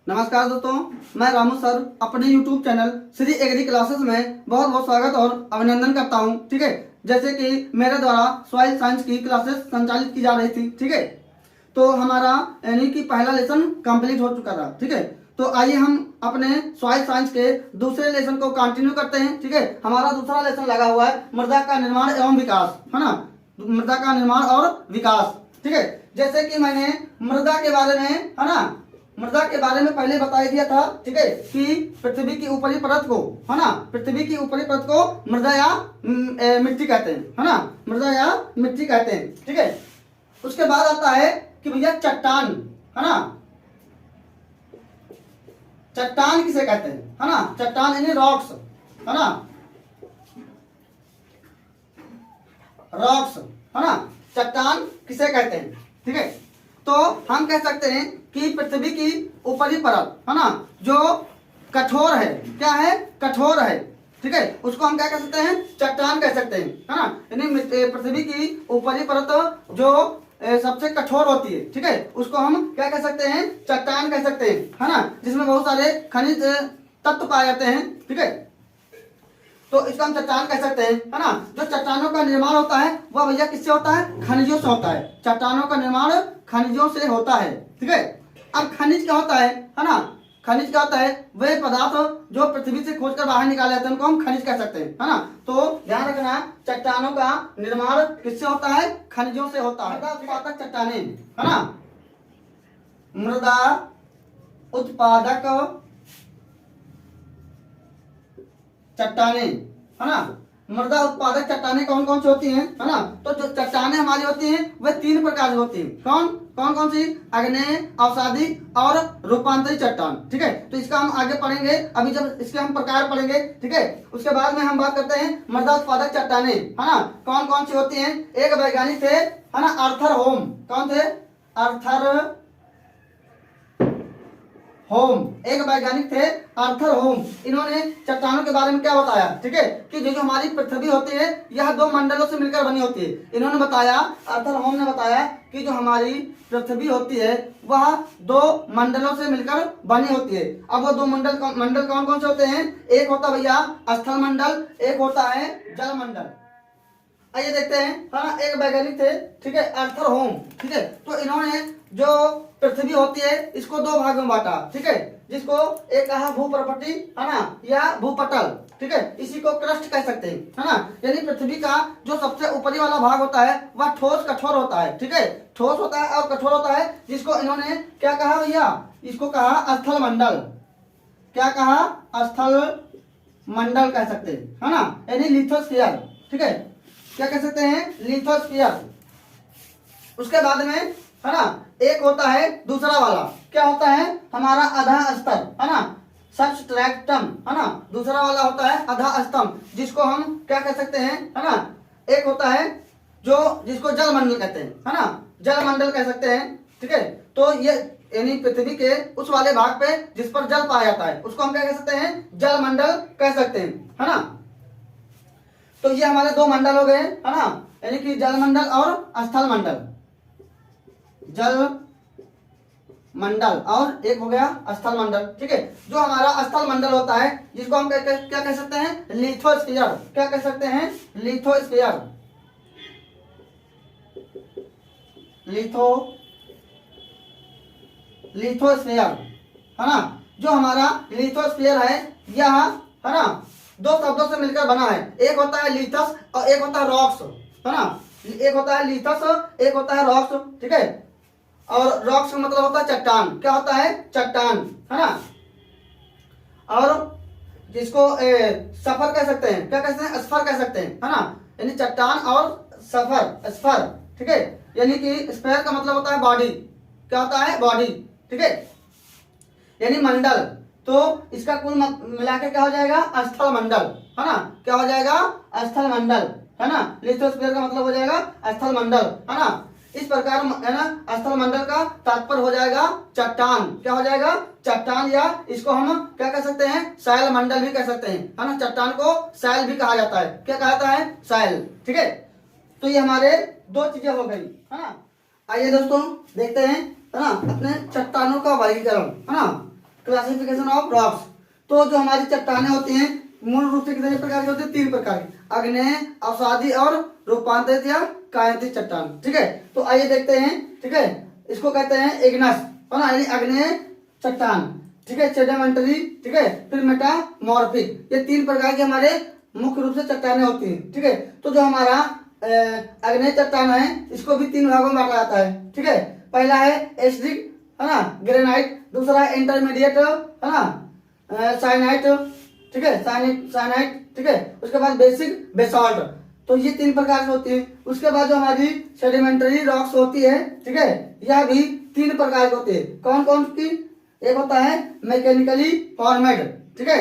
नमस्कार दोस्तों, मैं रामू सर अपने YouTube channel Shri agri classes में बहुत बहुत स्वागत और अभिनंदन करता हूं। ठीक है, जैसे कि मेरे द्वारा सॉइल साइंस की क्लासेस संचालित की जा रही थी। ठीक है, तो हमारा यानी कि पहला लेसन कंप्लीट हो चुका था। ठीक है, तो आइए हम अपने सॉइल साइंस के दूसरे लेसन को कंटिन्यू करते हैं। ठीक है, हमारा दूसरा लेसन लगा हुआ है मृदा का निर्माण एवं विकास, है ना। मृदा का निर्माण और विकास। ठीक है, जैसे कि मैंने मृदा के बारे में, है ना, मृदा के बारे में पहले बता दिया था। ठीक है, कि पृथ्वी की ऊपरी परत को, है ना, पृथ्वी की ऊपरी परत को मृदा या मिट्टी कहते हैं, है ना, मृदा या मिट्टी कहते हैं। ठीक है, उसके बाद आता है कि भैया चट्टान, है ना, चट्टान किसे कहते हैं, है ना, चट्टान यानी रॉक्स, है ना, रॉक्स, है ना, चट्टान किसे कहते हैं। ठीक है, तो हम कह सकते हैं कि पृथ्वी की ऊपरी परत, है ना, जो कठोर है, क्या है, कठोर है। ठीक है, उसको हम क्या कह सकते हैं, चट्टान कह सकते हैं, है ना। यानी पृथ्वी की ऊपरी परत जो सबसे कठोर होती है, ठीक है, उसको हम क्या कह सकते हैं, चट्टान कह सकते हैं, है ना, जिसमें बहुत सारे खनिज तत्व पाए जाते हैं। ठीक है, तो इसको हम चट्टान कह सकते हैं, है ना। जो चट्टानों का निर्माण होता है वह भैया किससे होता है, खनिजों से होता है। चट्टानों का निर्माण खनिजों से होता है। ठीक है, अब खनिज क्या होता है ना, खनिज क्या होता है, वे पदार्थ जो पृथ्वी से खोजकर बाहर निकाले जाते हैं उनको हम खनिज कह सकते हैं, है ना। तो ध्यान रखना, चट्टानों का निर्माण किससे होता है, खनिजों से होता है। मृदा उत्पादक चट्टानें, है ना, मृदा उत्पादक चट्टानें, है ना, मृदा उत्पादक चट्टानें कौन कौन सी होती हैं, है ना। तो जो चट्टानें हमारी होती हैं वह 3 प्रकार की होती हैं। कौन कौन कौन सी, आग्नेय, अवसादी और रूपांतरित चट्टान। ठीक है, तो इसका हम आगे पढ़ेंगे, अभी जब इसके हम प्रकार पढ़ेंगे। ठीक है, उसके बाद में हम बात करते हैं मृदा उत्पादक चट्टानें, है ना, कौन कौन सी होती हैं। एक वैज्ञानिक थे, है ना, आर्थर होम। कौन थे, आर्थर होम, एक वैज्ञानिक थे आर्थर होम। इन्होंने चट्टानों के बारे में क्या बताया, ठीक है, कि जो हमारी पृथ्वी होती है यह 2 मंडलों से मिलकर बनी होती है। इन्होंने बताया, आर्थर होम ने बताया कि जो हमारी पृथ्वी होती है वह 2 मंडलों से मिलकर बनी होती है। अब वो 2 मंडल कौन कौन से होते हैं, एक होता भैया स्थल मंडल, एक होता है जल मंडल। आइए देखते हैं, हाँ, एक वैज्ञानिक थे, ठीक है, आर्थर होम। ठीक है, तो इन्होंने जो पृथ्वी होती है इसको 2 भागों में बांटा। ठीक है, जिसको एक कहा भूप्रपटी, है ना, या भूपटल। ठीक है, इसी को क्रस्ट कह सकते हैं, है ना। यानी पृथ्वी का जो सबसे ऊपरी वाला भाग होता है वह ठोस कठोर होता है। ठीक है, ठोस होता है और कठोर होता है, जिसको इन्होंने क्या कहा भैया, इसको कहा स्थल मंडल। क्या कहा, स्थल मंडल कह सकते हैं, है ना, यानी लिथोस्फीयर। ठीक है, क्या कह सकते हैं, लिथोस्फीयर। उसके बाद में, है ना, एक होता है दूसरा वाला, क्या होता है, हमारा आधा स्तर, है ना, सबस्ट्रैक्टम, है ना। दूसरा वाला होता है आधा स्तंभ, जिसको हम क्या कह सकते हैं, है ना। एक होता है जो जिसको जल मंडल कहते हैं, है ना, जल मंडल कह सकते हैं। ठीक है, तो ये यानी पृथ्वी के उस वाले भाग पे जिस पर जल पाया जाता है उसको हम क्या कह सकते हैं, जल मंडल कह सकते हैं, है ना। तो ये हमारे 2 मंडल हो गए, है ना, यानी कि जल मंडल और स्थल मंडल। जल मंडल और एक हो गया स्थल मंडल। ठीक है, जो हमारा स्थल मंडल होता है जिसको हम क्या कह सकते हैं, लिथोस्फीयर। क्या कह सकते हैं, लिथोस्फीयर। लिथोस्फीयर, है ना। जो हमारा लिथोस्फीयर है यह, है ना, 2 शब्दों से मिलकर बना है। एक होता है लिथस और एक होता है रॉक्स, है ना। एक होता है लिथस, एक होता है रॉक्स। ठीक है, और रॉक्स का मतलब होता है चट्टान। क्या होता है, चट्टान, है ना। और जिसको सफर कह सकते हैं, क्या कहते हैं, स्फर कह सकते हैं, है ना। यानी चट्टान और सफर, स्फर। ठीक है, यानी कि स्फेयर का मतलब होता है बॉडी। क्या होता है, बॉडी। ठीक है, यानी मंडल। तो इसका कुल मिला के क्या हो जाएगा, स्थल मंडल, है ना। क्या हो जाएगा, स्थल मंडल, है ना। लिथोस्फीयर का मतलब हो जाएगा स्थल मंडल, है ना। इस प्रकार, है ना, स्थल मंडल का तात्पर्य हो जाएगा चट्टान। क्या हो जाएगा, चट्टान, या इसको हम क्या कह सकते हैं, सैल मंडल भी कह सकते हैं, है ना। चट्टान को सैल भी कहा जाता है। क्या कहा जाता है, सैल। ठीक है, तो ये हमारे 2 चीजें हो गई, है ना। आइए दोस्तों देखते हैं, है ना, अपने चट्टानों का वर्गीकरण, है ना, क्लासिफिकेशन ऑफ रॉक्स। तो जो हमारी चट्टानें होती हैं मूल रूप से कितने प्रकार की होती है? 3 प्रकार की, आग्नेय, अवसादी और रूपांतरित या कायांतित चट्टान। ठीक है, तो आइए देखते हैं। ठीक है, इसको कहते हैं इग्नस, है ना, यानी आग्नेय चट्टान। ठीक है, सेडिमेंटरी, ठीक है, फिर मेटामॉर्फिक। ये 3 प्रकार के हमारे मुख्य रूप से चट्टानें होती हैं। ठीक है, तो जो हमारा आग्नेय चट्टान है इसको भी 3 भागों में बांटा जाता है। ठीक है, पहला है एसिडिक, है ना, ग्रेनाइट, दूसरा है इंटरमीडिएट, है ना, साइनाइट, ठीक है, साइनाइट, ठीक है, उसके बाद बेसिक बेसाल्ट। तो ये 3 प्रकार से होती है। उसके बाद जो हमारी सेडिमेंटरी रॉक्स होती है, ठीक है, यह भी 3 प्रकार की होती है। कौन कौन की? एक होता है मैकेनिकली फॉर्मेड, ठीक है,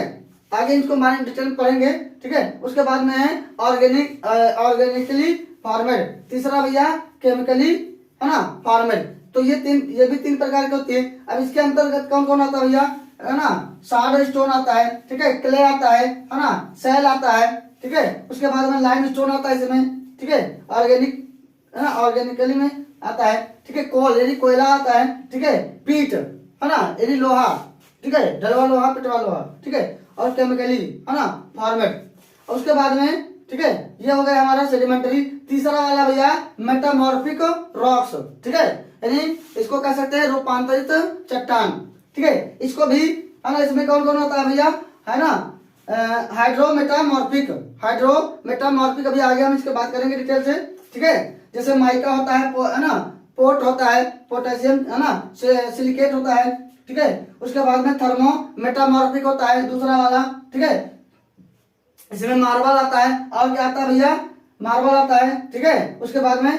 आगे इसको हमारे डिटेल में पढ़ेंगे। ठीक है, उसके बाद में है ऑर्गेनिकली फॉर्मेड, तीसरा भैया केमिकली, है ना, फॉर्मेड। तो ये भी 3 प्रकार की होती है। अब इसके अंतर्गत कौन कौन आता है भैया? है ना, सार्ड स्टोन आता है, ठीक है, क्ले आता है ना, सेल आता है, ठीक है, उसके बाद में लाइम स्टोन आता है इसमें, ठीक है, ऑर्गेनिक, है ना, ऑर्गेनिकली में आता है, ठीक है, कोल यानी कोयला आता है, ठीक है, पीट, है ना, यानी लोहा, ठीक है, ढलवा लोहा, पिटवा लोहा, ठीक है, और केमिकली, है ना, फॉर्मेट। और उसके बाद में, ठीक है, ये हो गया हमारा सेडिमेंटरी। तीसरा वाला भैया मेटामॉर्फिक रॉक्स, ठीक है, यानी इसको कह सकते हैं रूपांतरित चट्टान। ठीक है, इसको भी, है ना, इसमें कौन कौन होता है भैया? है ना, हाइड्रोमेटामॉर्फिक, हाइड्रोमेटामॉर्फिक अभी आगे हम इसके बात करेंगे डिटेल से। ठीक है, जैसे माइका होता है ना, पोट होता है, पोटेशियम, है ना, सिलिकेट होता है, ठीक है, उसके बाद में थर्मो मेटामॉर्फिक होता है दूसरा वाला। ठीक है, इसमें मार्बल आता है, और क्या आता है भैया? मार्बल आता है, ठीक है, उसके बाद में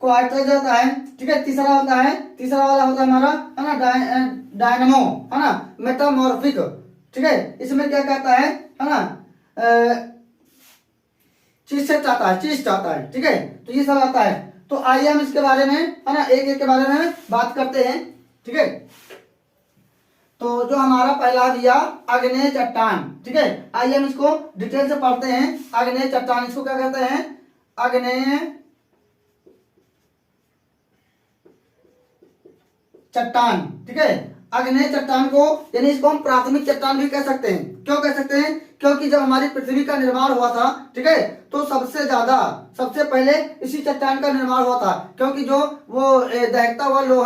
क्वार्ट्ज आता है, ठीक है, तीसरा वाला होता है हमारा, है ना, डायनामो, है ना, मेटामॉर्फिक। ठीक है, इसमें क्या कहता है ना, चीस्ट आता है, ठीक है, तो ये सब आता है। तो आइए हम इसके बारे में, है ना, एक एक के बारे में बात करते हैं। ठीक है, तो जो हमारा पहला दिया आग्नेय चट्टान, ठीक है, आइए हम इसको डिटेल से पढ़ते हैं। आग्नेय चट्टान, इसको क्या कहते हैं? आग्नेय चट्टान, ठीक है, आग्नेय चट्टान को, यानी इसको हम प्राथमिक चट्टान भी कह सकते हैं। क्यों कह सकते हैं? क्योंकि जब हमारी पृथ्वी का निर्माण हुआ था, ठीक है, तो सबसे पहले इसी चट्टान का निर्माण हुआ था। क्योंकि जो वो दहकता हुआ जो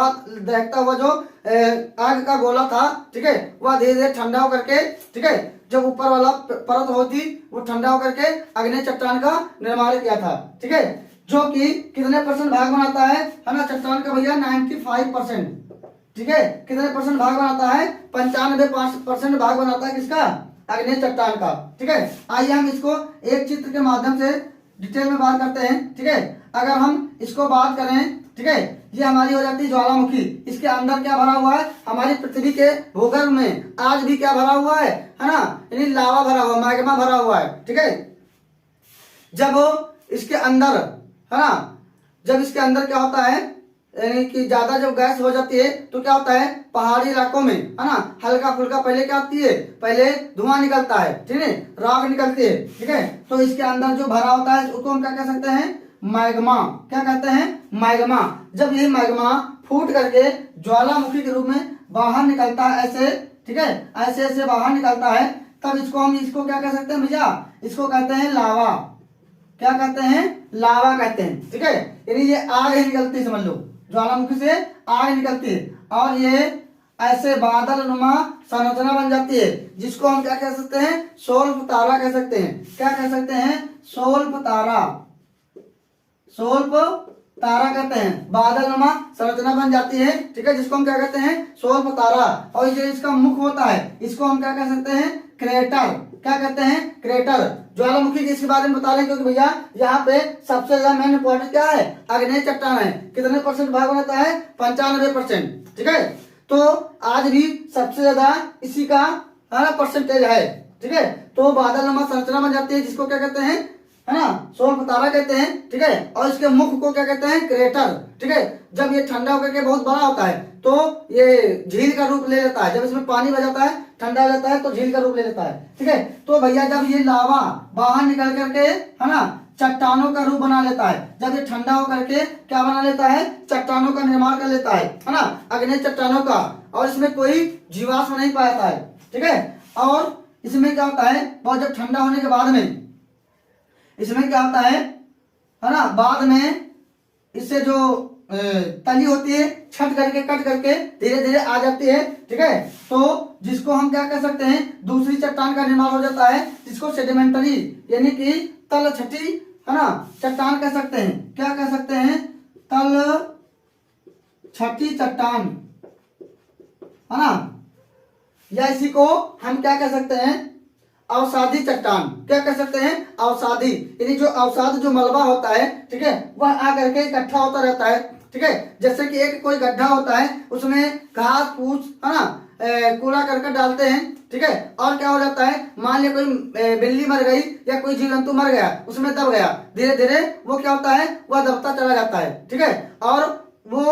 आग का गोला था, ठीक है, वह धीरे धीरे ठंडा होकर के, ठीक है, जब ऊपर वाला परत होती वो ठंडा होकर के आग्नेय चट्टान का निर्माण किया था। ठीक है, जो कि कितने % भाग बनाता है ना, चट्टान का भैया 95%। ठीक है, कितने % भाग बनाता है? 95% भाग बनाता है किसका? आग्नेय चट्टान का। ठीक है, आइए हम इसको एक चित्र के माध्यम से डिटेल में बात करते हैं। ठीक है, अगर हम इसको बात करें, ठीक है, ये हमारी हो जाती है ज्वालामुखी। इसके अंदर क्या भरा हुआ है? हमारी पृथ्वी के भूगर्भ में आज भी क्या भरा हुआ है ना, यानी लावा भरा हुआ, मैग्मा भरा हुआ है। ठीक है, जब इसके अंदर, है ना, जब इसके अंदर क्या होता है, यानी कि ज्यादा जब गैस हो जाती है तो क्या होता है, पहाड़ी इलाकों में, है ना, हल्का फुल्का पहले क्या आती है, पहले धुआं निकलता है, ठीक है, राख निकलती है। ठीक है, तो इसके अंदर जो भरा होता है उसको हम क्या कह सकते हैं? मैग्मा। क्या कहते हैं? मैग्मा। जब ये मैग्मा फूट करके ज्वालामुखी के रूप में बाहर निकलता है ऐसे, ठीक है, ऐसे ऐसे बाहर निकलता है, तब इसको क्या कह सकते हैं भैया? इसको कहते हैं लावा। क्या कहते हैं? लावा कहते हैं। ठीक है, यानी ये आग ही निकलती है, समझ लो, ज्वालामुखी से आग निकलती है और ये ऐसे बादल नुमा संरचना बन जाती है, जिसको हम क्या कह सकते हैं? सोल्फ तारा कह सकते हैं। क्या कह सकते हैं? सोल्फ तारा। सोल्फ तारा कहते हैं, बादल नुमा संरचना बन जाती है, ठीक है, जिसको हम क्या कहते हैं? सोल्फ तारा। और जो इसका मुख होता है इसको हम क्या कह सकते हैं? क्रेटर। क्या कहते हैं? क्रेटर। ज्वालामुखी के इसके बारे में बता लें, क्योंकि भैया यहाँ पे सबसे ज्यादा मेन इंपॉर्टेंट क्या है? आग्नेय चट्टान है। कितने % भाग बनाता है? 95%। ठीक है, तो आज भी सबसे ज्यादा इसी का परसेंटेज है। ठीक है, तो बादल नुमा संरचना बन जाती है, जिसको क्या कहते हैं? है ना, सोल्फ तारा कहते हैं। ठीक है, और इसके मुख को क्या कहते हैं? क्रेटर। ठीक है, जब ये ठंडा होकर के बहुत बड़ा होता है तो ये झील का रूप ले लेता है। जब इसमें पानी बह जाता है, ठंडा हो जाता है, तो झील का रूप ले लेता है। ठीक है, तो भैया जब ये लावा बाहर निकल करके, है ना, चट्टानों का रूप बना लेता है, जब ये ठंडा होकर के क्या बना लेता है? चट्टानों का निर्माण कर लेता है ना, आग्नेय चट्टानों का। और इसमें कोई जीवाश्म नहीं पाया है, ठीक है। और इसमें क्या होता है, बहुत जब ठंडा होने के बाद में इसमें क्या होता है ना, बाद में इससे जो तली होती है छट करके कट करके धीरे धीरे आ जाती है, ठीक है। तो जिसको हम क्या कह सकते हैं, दूसरी चट्टान का निर्माण हो जाता है, जिसको सेडिमेंटरी यानी कि तल छठी है ना चट्टान कह सकते हैं। क्या कह सकते हैं, तल छठी चट्टान है ना, या इसी को हम क्या कह सकते हैं, अवसादी चट्टान। क्या कह सकते हैं, अवसादी, यानी जो अवसाद जो मलबा होता है, ठीक है, वह आकर के इकट्ठा होता रहता है, ठीक है। जैसे कि एक कोई गड्ढा होता है, उसमें घास फूस है ना कूड़ा करकट डालते हैं, ठीक है, और क्या हो जाता है, मान लिया कोई बिल्ली मर गई या कोई जीव जंतु मर गया, उसमें दब गया, धीरे धीरे वो क्या होता है, वह दबता चला जाता है, ठीक है, और वो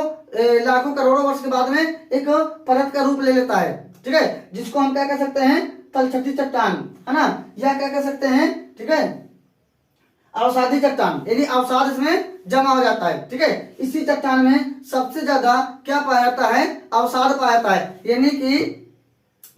लाखों करोड़ों वर्ष के बाद में एक परत का रूप ले लेता है, ठीक है, जिसको हम क्या कह सकते हैं, तलछटी चट्टान है ना, या क्या कह सकते हैं, ठीक है, अवसादी चट्टान, यानी अवसाद इसमें जमा हो जाता है, ठीक है। इसी चट्टान में सबसे ज्यादा क्या पाया जाता है, अवसाद पाया जाता है, यानी कि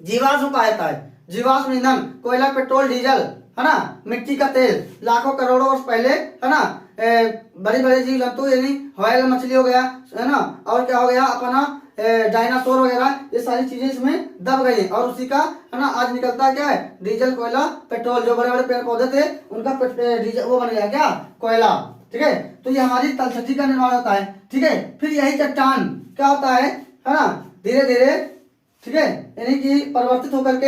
जीवाश्म पाया जाता है। जीवाश्म ईंधन, कोयला, पेट्रोल, डीजल है ना, मिट्टी का तेल, लाखों करोड़ों वर्ष पहले है ना, बड़े बड़े जीव जंतु यानी व्हेल मछली हो गया है ना, और क्या हो गया अपना डायनासोर वगैरह, ये सारी चीजें इसमें दब गई और उसी का है ना आज निकलता क्या है, डीजल, कोयला, पेट्रोल। जो बड़े बड़े पेड़ पौधे थे उनका डीजल वो बन गया क्या, कोयला, ठीक है। तो ये हमारी तलछटी का निर्माण होता है, ठीक है। फिर यही चट्टान क्या होता है ना, धीरे धीरे, ठीक है, यानी कि परिवर्तित होकर के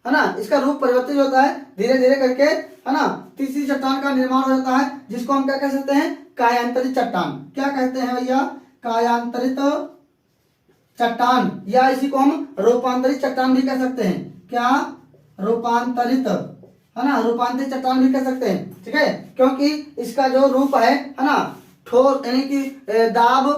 है ना, इसका रूप परिवर्तित होता है धीरे धीरे करके है ना, तीसरी चट्टान का निर्माण हो जाता है, जिसको हम क्या कह सकते हैं, कायांतरित चट्टान। क्या कहते हैं भैया, कायांतरित चट्टान, या इसी को हम रूपांतरित चट्टान भी कह सकते हैं। क्या, रूपांतरित है ना, रूपांतरित चट्टान भी कह सकते हैं, ठीक है, क्योंकि इसका जो रूप है ना, ठोस यानी कि दाब,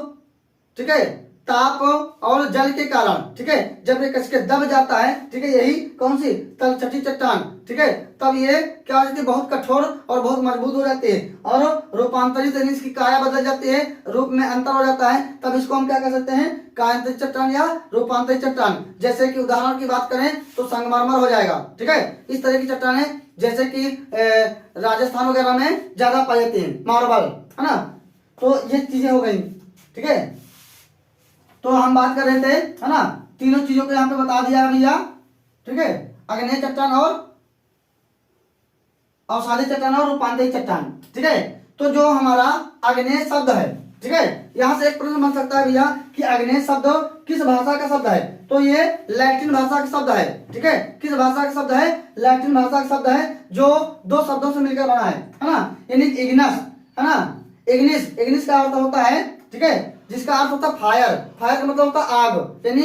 ठीक है, ताप और जल के कारण, ठीक है, जब ये कस के दब जाता है, ठीक है, यही कौन सी, तलछटी चट्टान, ठीक है, तब ये क्या हो जाती है, बहुत कठोर और बहुत मजबूत हो जाती है, और रूपांतरित यानी इसकी काया बदल जाती है, रूप में अंतर हो जाता है, तब इसको हम क्या कह सकते हैं, कायांतरित चट्टान या रूपांतरित चट्टान। जैसे कि उदाहरण की बात करें तो संगमरमर हो जाएगा, ठीक है। इस तरह की चट्टानें जैसे कि राजस्थान वगैरह में ज्यादा पाई जाती है, मार्बल है ना। तो ये चीजें हो गई, ठीक है। तो हम बात कर रहे थे है ना, तीनों चीजों को यहाँ पे बता दिया है भैया, ठीक है, आग्नेय चट्टान और अवसादी चट्टान और रूपांतरित चट्टान, ठीक है। तो जो हमारा आग्नेय शब्द है, ठीक है, यहाँ से एक प्रश्न बन सकता है भैया कि आग्नेय शब्द किस भाषा का शब्द है, तो ये लैटिन भाषा का शब्द है, ठीक है। किस भाषा का शब्द है, लैटिन भाषा का शब्द है, जो दो शब्दों से मिलकर बना है ना, यानी इग्नस है ना, इग्निस, इग्निस का अर्थ होता है, ठीक है, जिसका अर्थ होता है फायर, फायर का मतलब होता है आग, यानी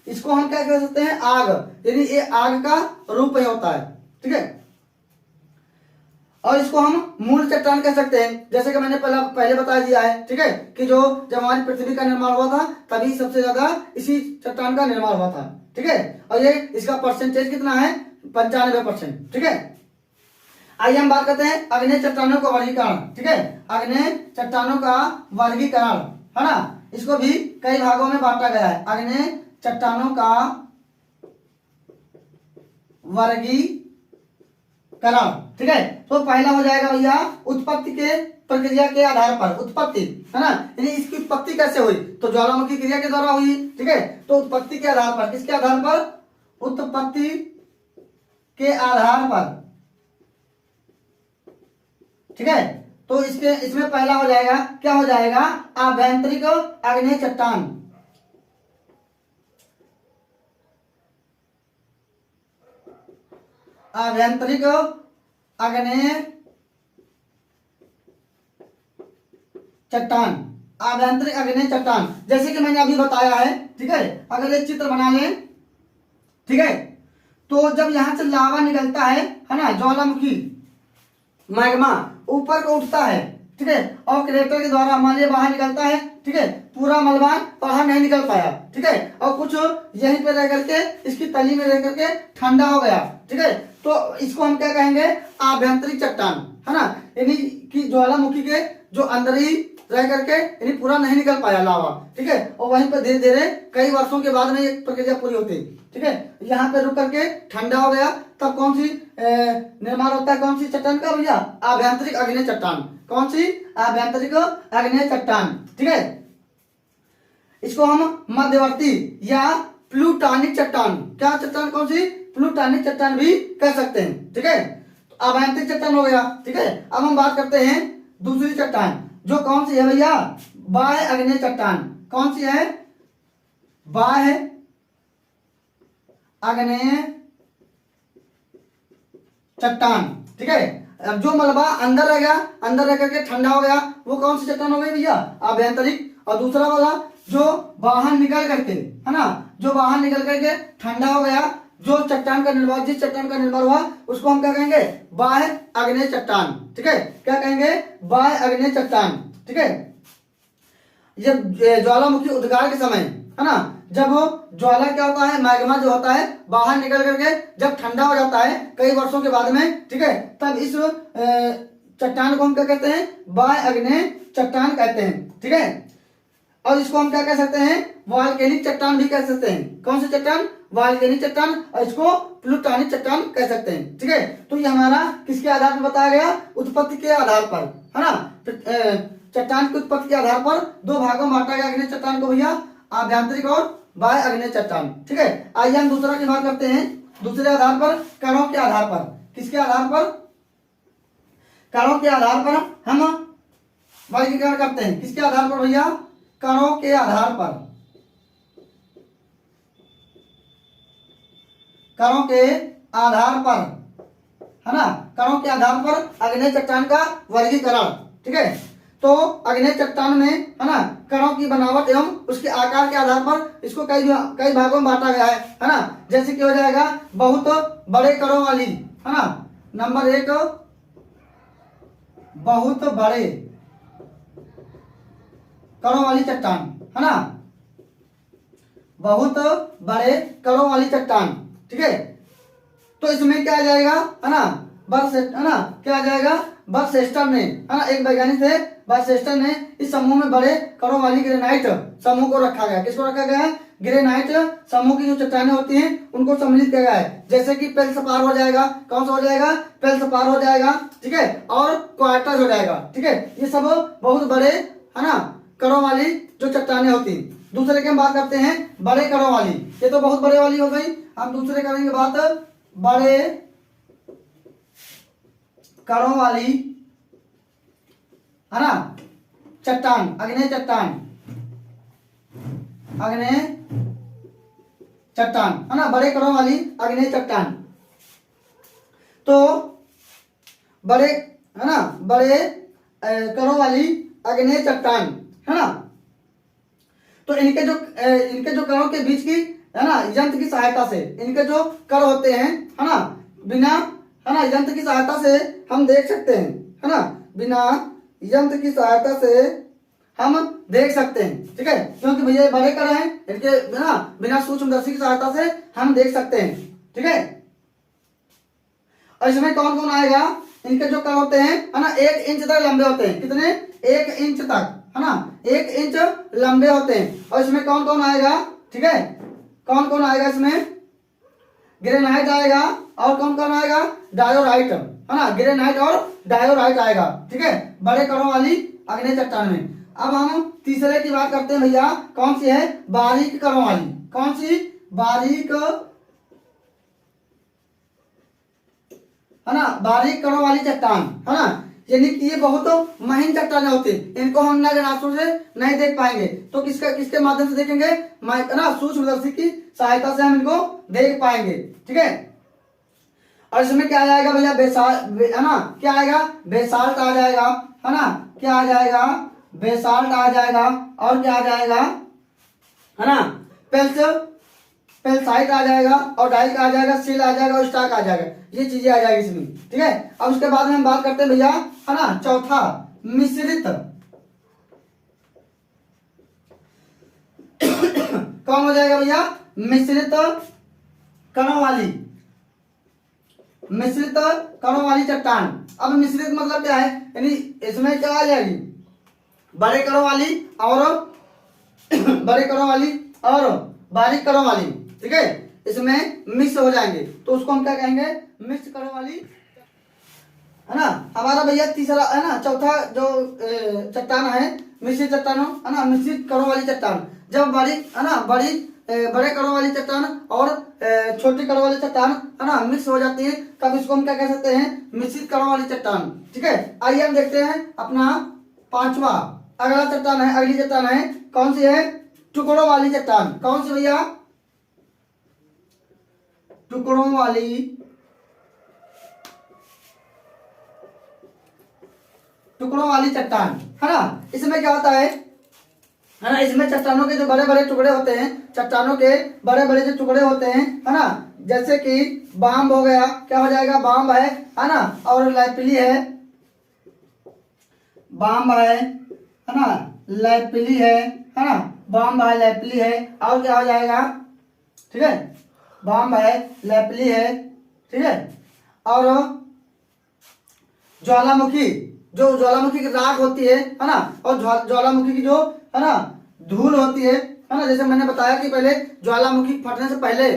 इसको हम क्या कह सकते हैं, आग, यानी ये आग का रूप ही होता है, ठीक है। और इसको हम मूल चट्टान कह सकते हैं, जैसे कि मैंने पहले बता दिया है, ठीक है, कि जो जब हमारी पृथ्वी का निर्माण हुआ था तभी सबसे ज्यादा इसी चट्टान का निर्माण हुआ था, ठीक है। और ये इसका परसेंटेज कितना है, 95%, ठीक है। आइए हम बात करते हैं आग्नेय चट्टानों का वर्गीकरण, ठीक है, आग्नेय चट्टानों का वर्गीकरण है ना, इसको भी कई भागों में बांटा गया है। आग्नेय चट्टानों का वर्गीकरण, ठीक है। तो पहला हो जाएगा भैया उत्पत्ति के प्रक्रिया के आधार पर, उत्पत्ति है ना, यानी इसकी उत्पत्ति कैसे हुई, तो ज्वालामुखी क्रिया के द्वारा हुई, ठीक है। तो उत्पत्ति के आधार पर, किसके आधार पर, उत्पत्ति के आधार पर, ठीक है। तो इसमें पहला हो जाएगा, क्या हो जाएगा, आभ्यंतरिक आग्नेय चट्टान, आभ्यंतरिक आग्नेय चट्टान, आभ्यंतरिक आग्नेय चट्टान, जैसे कि मैंने अभी बताया है, ठीक है। अगर एक चित्र बना लें, ठीक है, तो जब यहां से लावा निकलता है ना, ज्वालामुखी मैग्मा ऊपर को उठता है, ठीक है, और क्रेटर के द्वारा मान लिया बाहर निकलता है, ठीक है, पूरा मलबा बाहर नहीं निकल पाया, ठीक है, और कुछ यहीं पे रह करके इसकी तली में रह करके ठंडा हो गया, ठीक है। तो इसको हम क्या कहेंगे, आभ्यंतरिक चट्टान है ना, यानी कि ज्वालामुखी के जो अंदर ही रह करके यानी पूरा नहीं निकल पाया लावा, ठीक है, और वहीं पर धीरे धीरे कई वर्षों के बाद में ये प्रक्रिया पूरी होती, ठीक है। यहाँ पे रुक करके ठंडा हो गया, तब कौन सी निर्माण होता है, कौन सी चट्टान का भैया, आभ्यंतरिक अग्नेय चट्टान, कौन सी, आभ्यंतरिक अग्नेय चट्टान, ठीक है। इसको हम मध्यवर्ती या प्लूटानिक चट्टान, क्या चट्टान, कौन सी, प्लूटानिक चट्टान भी कह सकते हैं, ठीक है। तो आभ्यंतरिक चट्टान हो गया, ठीक है। अब हम बात करते हैं दूसरी चट्टान, जो कौन सी है भैया, बाह्य अग्नेय चट्टान, कौन सी है, बाह्य अग्नेय चट्टान, ठीक है। अब जो मलबा अंदर रह गया, अंदर रह करके ठंडा हो गया, वो कौन सी चट्टान हो गई भैया, आभ्यंतरिक। और दूसरा वाला जो बाहर निकल करके, है ना, जो बाहर निकल करके ठंडा हो गया, जो चट्टान का निर्माण, जिस चट्टान का निर्माण हुआ उसको हम क्या कहेंगे, बाह्य अग्नेय चट्टान, ठीक है, क्या कहेंगे, बाह्य अग्नेय चट्टान, ठीक है। जब ज्वालामुखी उद्गार के समय, है ना, जब वो ज्वाला क्या होता है, मैग्मा जो होता है बाहर निकल करके जब ठंडा हो जाता है कई वर्षों के बाद में, ठीक है, तब इस चट्टान को हम क्या कहते हैं, बाह्य अग्नेय चट्टान कहते हैं, ठीक है। और इसको हम क्या कह सकते हैं, वॉल्केनिक चट्टान भी कह सकते हैं, कौन सी चट्टान, वॉल्केनिक चट्टान, और इसको प्लूटानिक चट्टान कह सकते हैं, ठीक है। तो ये हमारा किसके आधार पर बताया गया, उत्पत्ति के आधार पर, है ना, चट्टान की उत्पत्ति के आधार पर दो भागों में बांटा गया अग्नेय चट्टान को भैया, आभ्यंतरिक और बाह्य अग्नेय चट्टान, ठीक है। आइए हम दूसरा की बात करते हैं, दूसरे आधार पर, कणों के आधार पर, किसके आधार पर, कणों के आधार पर हम वर्गीकरण करते हैं, किसके आधार पर भैया, कणों के आधार पर, कणों के आधार पर, है ना, कणों के आधार पर अग्नेय चट्टान का वर्गीकरण, ठीक है। तो अग्नेय चट्टान में, है ना, कणों की बनावट एवं उसके आकार के आधार पर इसको कई भागों में बांटा गया है ना। जैसे कि हो जाएगा बहुत बड़े कणों वाली, है ना, नंबर 1 बहुत बड़े कणों वाली चट्टान, है ना, बहुत बड़े कणों वाली चट्टान, ठीक है। तो इसमें क्या आ जाएगा, है ना, है ना, क्या आ जाएगा, बर्सेस्टर ने, है ना, एक वैज्ञानिक थे बर्सेस्टर ने, इस समूह में बड़े कणों वाली ग्रेनाइट समूह को रखा गया, किसको रखा गया है, ग्रेनाइट समूह की जो चट्टानें होती हैं उनको सम्मिलित किया गया है। जैसे कि पेल्सपार हो जाएगा, कौन सा हो जाएगा, पेल्सपार हो जाएगा, ठीक है, और क्वार्टज हो जाएगा, ठीक है। ये सब बहुत बड़े, है ना, कणों वाली जो चट्टानें होती हैं। दूसरे की हम बात करते हैं बड़े कणों वाली, ये तो बहुत बड़े वाली हो गई, हम दूसरे करेंगे बात बड़े कणों वाली, है ना, चट्टान, अग्नेय चट्टान, अग्नेय चट्टान, है ना, बड़े कणों वाली अग्नेय चट्टान। तो बड़े, है ना, बड़े कणों वाली अग्नेय चट्टान, है ना, तो इनके जो कणों के बीच की, है ना, यंत्र की सहायता से, इनके जो कण होते हैं, है ना, बिना, है ना, यंत्र की सहायता से हम देख सकते हैं, है ना, बिना यंत्र की सहायता से हम देख सकते हैं, ठीक है, क्योंकि भैया बड़े कण हैं, इनके बिना सूक्ष्मदर्शी की सहायता से हम देख सकते हैं, ठीक है। और इसमें कौन कौन आएगा, इनके जो कण होते हैं, है ना, 1 इंच तक लंबे होते हैं, कितने, 1 इंच तक, है ना, 1 इंच लंबे होते हैं। और इसमें कौन कौन आएगा, ठीक है, कौन कौन आएगा इसमें, ग्रेनाइट आएगा, और कौन कौन आएगा, डायोराइट, है ना, ग्रेनाइट और डायोराइट आएगा, ठीक है, बड़े कणों वाली अग्नेय चट्टान में। अब हम तीसरे की बात करते हैं भैया, कौन सी है, बारीक कणों वाली, कौन सी, बारीक, है ना, बारीक कणों वाली चट्टान, है ना, यानी कि ये बहुत महीन चट्टानें होती है, इनको हम नग्न आंखों से नहीं देख पाएंगे, तो किसके माध्यम से देखेंगे, है ना, सूक्ष्मदर्शी की सहायता से हम इनको देख पाएंगे, ठीक है। और इसमें क्या आ जाएगा भैया, है ना, क्या आएगा, बेसाल्ट आ जाएगा, है ना, क्या आ जाएगा, बेसाल्ट आ जाएगा, और क्या आ जाएगा, है ना, पेल्साइट आ जाएगा, और डाइक आ जाएगा, सील आ जाएगा, और स्टाक आ जाएगा, ये चीजें आ जाएगी इसमें, ठीक है। अब उसके बाद में हम बात करते हैं भैया, है ना, चौथा मिश्रित, कौन हो जाएगा भैया, मिश्रित कणों वाली, मिश्रित कणों वाली चट्टान। अब मिश्रित मतलब क्या है, यानी इसमें क्या आ जाएगी, बड़े कणों वाली और बड़े कणों वाली और बारीक कणों वाली, ठीक है, इसमें मिक्स हो जाएंगे तो उसको हम क्या कहेंगे, मिक्स कणों वाली, है ना। हमारा भैया तीसरा है ना, चौथा जो चट्टान है मिश्रित चट्टानों, है ना, मिश्रित कणों वाली चट्टान, जब बड़ी है ना बड़ी बड़े कणों वाली चट्टान और छोटी कणों वाली चट्टान, है ना, मिक्स हो जाती है, तब इसको हम क्या कह सकते हैं, मिश्रित कणों वाली चट्टान, ठीक है। आइए हम देखते हैं अपना पांचवा, अगला चट्टान है, अगली चट्टान है, कौन सी है, टुकड़ों वाली चट्टान, कौन सी भैया, टुकड़ों वाली, टुकड़ों वाली चट्टान, है ना। इसमें क्या होता है ना, इसमें चट्टानों के जो बड़े बड़े टुकड़े होते हैं, चट्टानों के बड़े बड़े जो टुकड़े होते हैं, है ना, जैसे कि बाम्ब हो गया, क्या हो जाएगा, बाम्ब है ना, और लैपिली है, बाम्ब है ना, लैपिली है ना, बाम्ब है, लैपिली है, और क्या हो जाएगा, ठीक है, बाम्ब है, लैपिली है, ठीक है, और ज्वालामुखी, जो ज्वालामुखी की राख होती है ना, और ज्वालामुखी की जो है ना धूल होती है ना, जैसे मैंने बताया कि पहले ज्वालामुखी फटने से पहले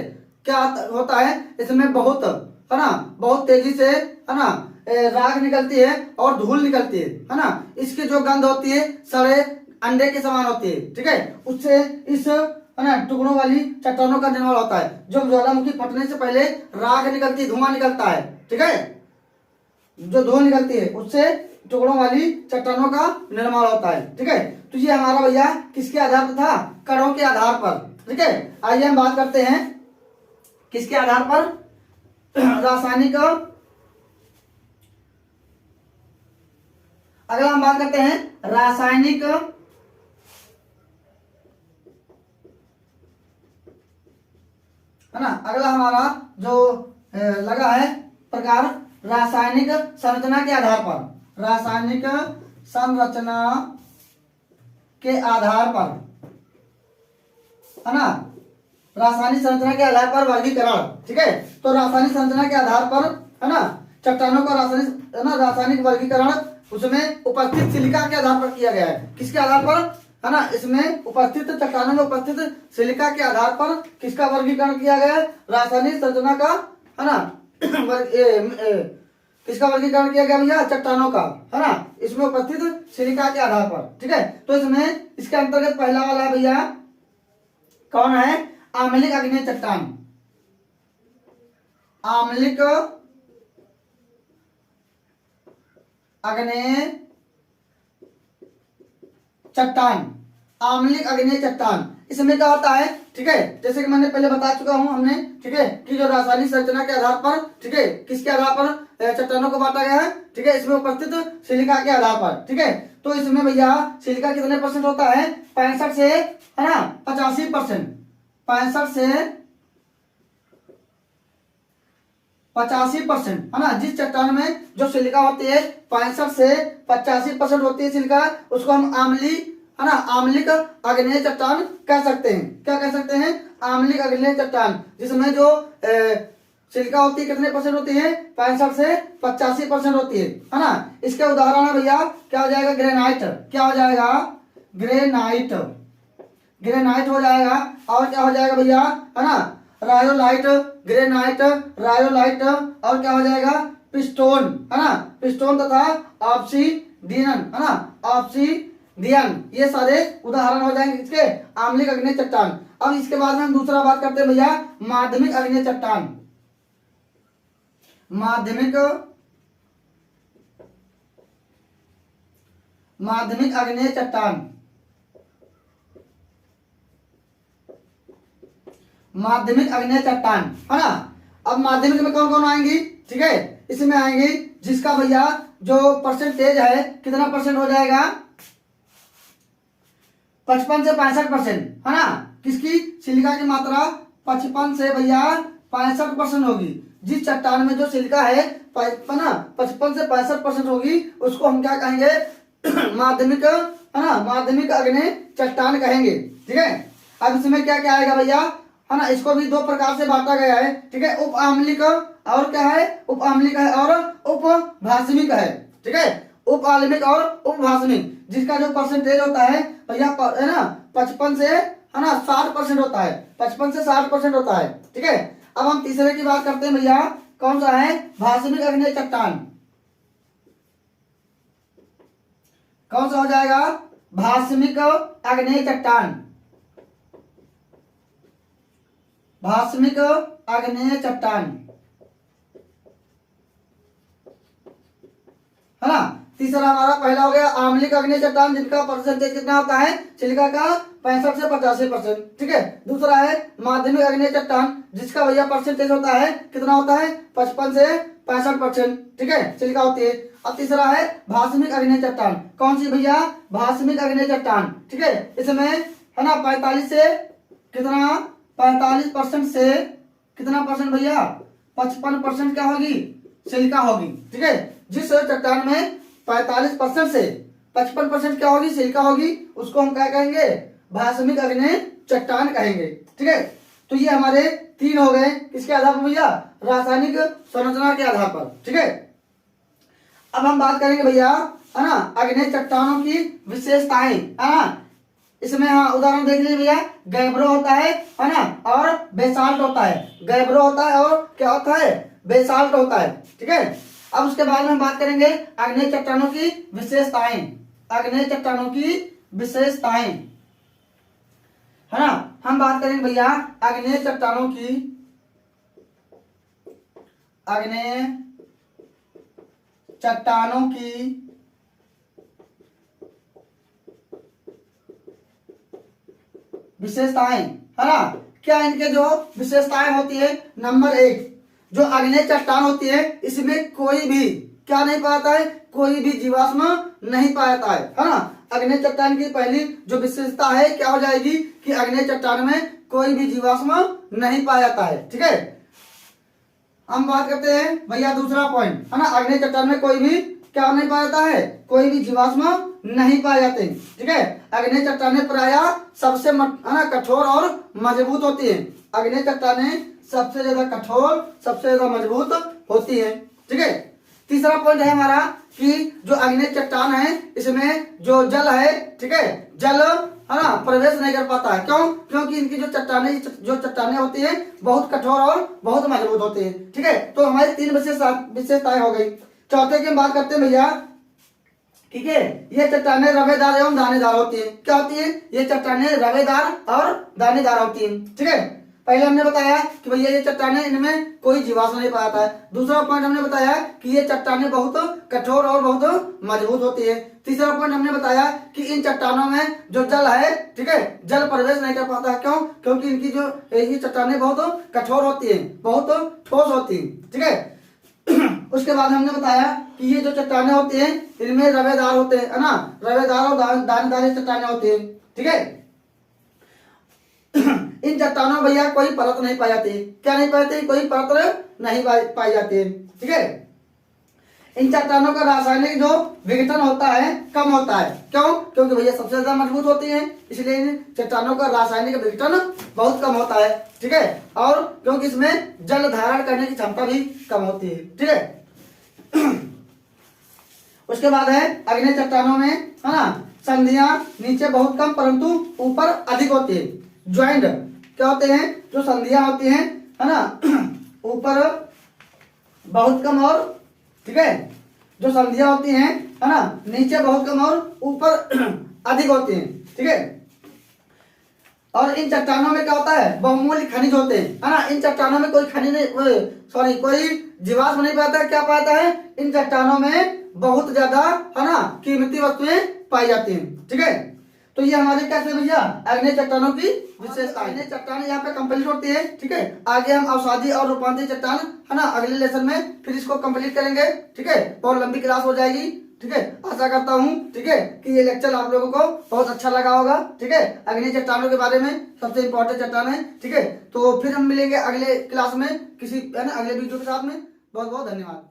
क्या होता है, इसमें बहुत, है ना, बहुत तेजी से, है ना, राख निकलती है और धूल निकलती है ना, इसकी जो गंध होती है सड़े अंडे के समान होती है, ठीक है, उससे इस, है ना, टुकड़ों वाली चट्टानों का निर्माण होता है। जब ज्वालामुखी फटने से पहले राख निकलती है, धुआं निकलता है, ठीक है, जो धूल निकलती है उससे टुकड़ों वाली चट्टानों का निर्माण होता है, ठीक है। तो ये हमारा भैया किसके आधार पर था, कणों के आधार पर, ठीक है। आइए हम बात करते हैं किसके आधार पर, रासायनिक, अगला हम बात करते हैं रासायनिक, है ना, अगला हमारा जो लगा है प्रकार, रासायनिक संरचना के आधार पर, रासायनिक संरचना के आधार पर, है ना, रासायनिक संरचना के आधार पर वर्गीकरण, ठीक है। तो रासायनिक संरचना के आधार पर, है ना, चट्टानों का रासायनिक, है ना, रासायनिक वर्गीकरण उसमें उपस्थित सिलिका के आधार पर किया गया है, किसके आधार पर, है ना, इसमें उपस्थित चट्टानों में उपस्थित सिलिका के आधार पर किसका वर्गीकरण किया गया है, रासायनिक संरचना का, है ना, किसका वर्गीकरण किया गया भैया, चट्टानों का, है ना, इसमें उपस्थित सिलिका के आधार पर, ठीक है। तो इसमें इसके अंतर्गत पहला वाला है भैया कौन है, आम्लिक अग्नेय चट्टान, आम्लिक अग्नेय चट्टान, आम्लिक अग्नेय चट्टान, इसमें क्या होता है, ठीक है, जैसे कि मैंने पहले बता चुका हूं हमने, ठीक है, कि जो रासायनिक संरचना के आधार पर, ठीक है, किसके आधार पर चट्टानों को बांटा गया है, ठीक है, इसमें उपस्थित सिलिका के आधार पर, ठीक है। तो इसमें भैया सिलिका कितने परसेंट होता है, 65 से, है ना, 85%, 65 से 85%, है ना, जिस चट्टान में जो सिलिका होती है 65 से 85% होती है सिलिका, उसको हम आम्ली, है ना, आम्लिक अग्नेय चट्टान कह सकते हैं, क्या कह सकते हैं, आम्लिक अग्नेय चट्टान, जिसमें जो सिलिका होती है कितने परसेंट होती है, 65 से 85% होती है ना। इसके उदाहरण है भैया, क्या हो जाएगा, ग्रेनाइट, क्या हो जाएगा, ग्रेनाइट, ग्रेनाइट हो जाएगा, और क्या हो जाएगा भैया, है ना, रायोलाइट, ग्रेनाइट, रायोलाइट, और क्या हो जाएगा, पिस्टोन, है ना, पिस्टोन तथा ऑब्सीडियन, है ना, ऑब्सीडियन, ये सारे उदाहरण हो जाएंगे इसके आम्लिक अग्नेय चट्टान। अब इसके बाद में हम दूसरा बात करते हैं भैया, माध्यमिक अग्नेय चट्टान, माध्यमिक, माध्यमिक अग्नेय चट्टान, माध्यमिक अग्नेय चट्टान, है ना। अब माध्यमिक में कौन कौन आएंगी, ठीक है, इसमें आएंगी जिसका भैया जो परसेंटेज है कितना परसेंट हो जाएगा, 55 से 65%, है ना, किसकी, सिलिका की मात्रा 55 से भैया 65% होगी, जिस चट्टान में जो सिलिका है ना 55 से 65% होगी, उसको हम क्या कहेंगे, माध्यमिक, है ना, माध्यमिक अग्नेय चट्टान कहेंगे, ठीक है। अब इसमें क्या क्या आएगा भैया, है ना, इसको भी दो प्रकार से बांटा गया है, ठीक है, उप आम्लिक और क्या है, उप आम्लिक है और उप भास्मिक है, ठीक है, उप आम्लिक और उप भास्मिक। जिसका जो परसेंटेज होता है भैया है ना 55 से है ना 60% होता है, 55 से 60% होता है। ठीक है, अब हम तीसरे की बात करते हैं भैया, कौन सा है? भाषमिक अग्नेय चट्टान। कौन सा हो जाएगा? भाषमिक अग्नेय चट्टान। भाषमिक अग्नेय चट्टान, है ना। तीसरा हमारा पहला हो गया आम्लिक अग्नेय चट्टान, जिनका परसेंटेज कितना होता है सिलिका का 65 से 85%। ठीक है, दूसरा है माध्यमिक अग्नेय चट्टान, जिसका भैया परसेंटेज होता है कितना होता है 55 से 65%। ठीक है, सिलिका होती है। अब तीसरा है भाषमिक अग्नेय चट्टान। कौन सी भैया? भाषमिक अग्नेय चट्टान। ठीक है, इसमें है ना 45 से कितना 45% से कितना परसेंट भैया 55% क्या होगी? सिलिका होगी। ठीक है, जिस चट्टान में 45% से 55% क्या होगी? सिलिका होगी, उसको हम क्या कहेंगे? भाषमिक अग्नेय चट्टान कहेंगे। ठीक है, तो ये हमारे 3 हो गए, किसके आधार पर भैया? रासायनिक संरचना के आधार पर। ठीक है, अब हम बात करेंगे भैया है ना अग्नेय चट्टानों की विशेषताएं, है ना। इसमें हाँ उदाहरण देख लीजिए भैया, गैब्रो होता है ना, और बेसाल्ट होता है। गैब्रो होता है और क्या होता है? बेसाल्ट होता है। ठीक है, अब उसके बाद में हम बात करेंगे आग्नेय चट्टानों की विशेषताएं। आग्नेय चट्टानों की विशेषताएं, है ना। हम बात करेंगे भैया आग्नेय चट्टानों की, आग्नेय चट्टानों की विशेषताएं, है ना। क्या इनके जो विशेषताएं होती है? नंबर 1, जो आग्नेय चट्टान होती है इसमें कोई भी क्या नहीं पाता है? कोई भी जीवाश्म नहीं पाता है ना। आग्नेय चट्टान की पहली जो विशेषता है क्या हो जाएगी कि आग्नेय चट्टान में कोई भी जीवाश्म नहीं पाया जाता है। ठीक है, हम बात करते हैं भैया दूसरा पॉइंट, है ना। आग्नेय चट्टान में कोई भी क्या नहीं पाया जाता है? कोई भी जीवाश्म नहीं पाए जाते। ठीक है, आग्नेय चट्टानें प्रायः सबसे है ना कठोर और मजबूत होती है। आग्नेय चट्टानें सबसे ज्यादा कठोर, सबसे ज्यादा मजबूत होती है। ठीक है, तीसरा पॉइंट है हमारा कि जो आग्नेय चट्टान है इसमें जो जल है, ठीक है, जल है ना प्रवेश नहीं कर पाता है। क्यों? क्योंकि इनकी जो चट्टानें होती है बहुत कठोर और बहुत मजबूत होती है। ठीक है, तो हमारी 3 विशेषताएं हो गई। चौथे की हम बात करते हैं भैया, ठीक है, ये चट्टानें रवेदार एवं दानेदार होती है। क्या होती है? ये चट्टानें रवेदार और दानेदार होती है। ठीक है, पहले हमने बताया कि भैया ये चट्टानें इनमें कोई जीवाश्म नहीं पाता है। दूसरा पॉइंट हमने बताया कि ये चट्टानें बहुत कठोर और बहुत मजबूत होती है। तीसरा पॉइंट हमने बताया कि इन चट्टानों में जो जल है, ठीक है, जल प्रवेश नहीं कर पाता है। क्यों? क्योंकि इनकी जो ये चट्टानें बहुत कठोर होती है, बहुत ठोस होती है। ठीक है, उसके बाद हमने बताया कि ये जो चट्टानें होती हैं इनमें रवेदार होते हैं, है ना, रवेदार और दानेदार चट्टानें होती हैं। ठीक है, इन चट्टानों भैया कोई परत नहीं पाई जाती। क्या नहीं पाई जाती? कोई परत नहीं पाई जाती है। ठीक है, इन चट्टानों का रासायनिक जो विघटन होता है कम होता है। क्यों? क्योंकि भैया सबसे ज्यादा मजबूत होती है, इसलिए इन चट्टानों का रासायनिक विघटन बहुत कम होता है। ठीक है, और क्योंकि इसमें जल धारण करने की क्षमता भी कम होती है। ठीक है, उसके बाद है आग्नेय चट्टानों में, है ना, संधियां नीचे बहुत कम परंतु ऊपर अधिक होती है। ज्वाइंट क्या होते हैं? जो संधियां होती हैं, है ना, ऊपर बहुत कम और, ठीक है, जो संधियां होती हैं, है ना, नीचे बहुत कम और ऊपर अधिक होती हैं। ठीक है, और इन चट्टानों में क्या होता है? बहुमूल्य खनिज होते हैं, है ना। इन चट्टानों में कोई खनिज नहीं, सॉरी, कोई जीवाश्म नहीं पाता है। क्या पाता है? इन चट्टानों में बहुत ज्यादा, है ना, कीमती वस्तुएं पाई जाती हैं। ठीक है, तो ये हमारे कैसे भैया आग्नेय चट्टानों की विशेषता। आग्नेय चट्टान यहाँ पे कंप्लीट होती है। ठीक है, आगे हम अवसादी और रूपांतरित चट्टान, है ना, अगले लेसन में फिर इसको कंप्लीट करेंगे। ठीक है, बहुत लंबी क्लास हो जाएगी। ठीक है, आशा करता हूँ, ठीक है, कि ये लेक्चर आप लोगों को बहुत अच्छा लगा होगा। ठीक है, आग्नेय चट्टानों के बारे में सबसे इंपॉर्टेंट चट्टान है। ठीक है, तो फिर हम मिलेंगे अगले क्लास में किसी, है ना, अगले वीडियो के साथ में। बहुत बहुत धन्यवाद।